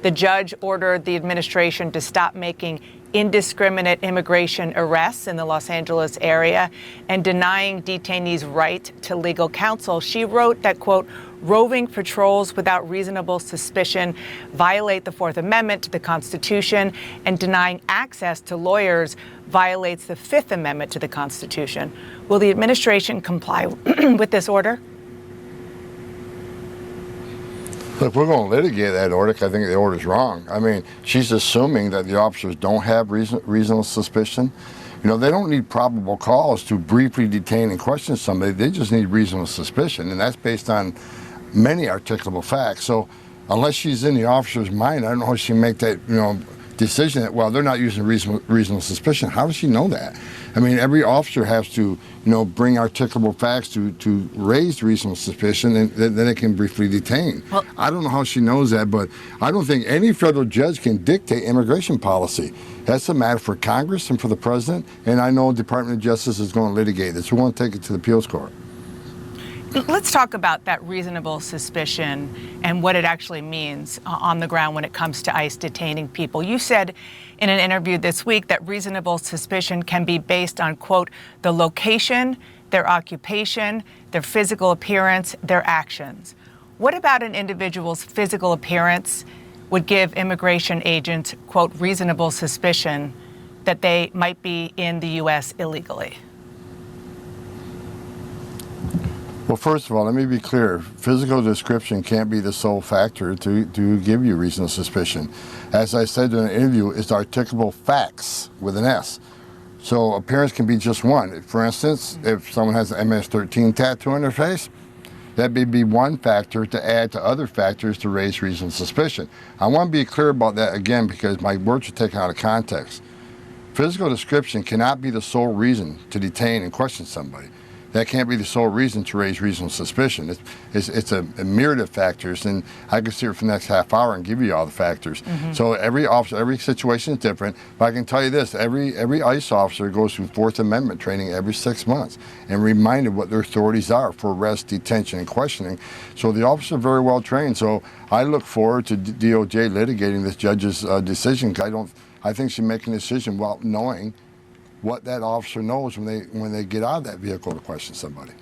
The judge ordered the administration to stop making indiscriminate immigration arrests in the Los Angeles area and denying detainees right to legal counsel. She wrote that, quote, roving patrols without reasonable suspicion violate the Fourth Amendment to the Constitution, and denying access to lawyers violates the Fifth Amendment to the Constitution. Will the administration comply with this order? Look, we're going to litigate that order because I think the order's wrong. I mean, she's assuming that the officers don't have reasonable suspicion. You know, they don't need probable cause to briefly detain and question somebody. They just need reasonable suspicion, and that's based on many articulable facts. So unless she's in the officer's mind, I don't know how she make that, decision that, well, they're not using reasonable suspicion. How does she know that? I mean, every officer has to, bring articulable facts to raise reasonable suspicion, and then they can briefly detain. Well, I don't know how she knows that, but I don't think any federal judge can dictate immigration policy. That's a matter for Congress and for the president, and I know the Department of Justice is going to litigate this. We want to take it to the appeals court. Let's talk about that reasonable suspicion and what it actually means on the ground when it comes to ICE detaining people. You said in an interview this week that reasonable suspicion can be based on, quote, the location, their occupation, their physical appearance, their actions. What about an individual's physical appearance would give immigration agents, quote, reasonable suspicion that they might be in the U.S. illegally? Well, first of all, let me be clear. Physical description can't be the sole factor to give you reasonable suspicion. As I said in an interview, it's articulable facts with an S. So appearance can be just one. For instance, if someone has an MS-13 tattoo on their face, that may be one factor to add to other factors to raise reasonable suspicion. I want to be clear about that again because my words are taken out of context. Physical description cannot be the sole reason to detain and question somebody. That can't be the sole reason to raise reasonable suspicion. It's a myriad of factors, and I could sit here for the next half hour and give you all the factors. Mm-hmm. So every officer, every situation is different. But I can tell you this: every ICE officer goes through Fourth Amendment training every 6 months and reminded what their authorities are for arrest, detention, and questioning. So the officers are very well trained. So I look forward to DOJ litigating this judge's decision. I think she's making a decision while knowing what that officer knows when they get out of that vehicle to question somebody.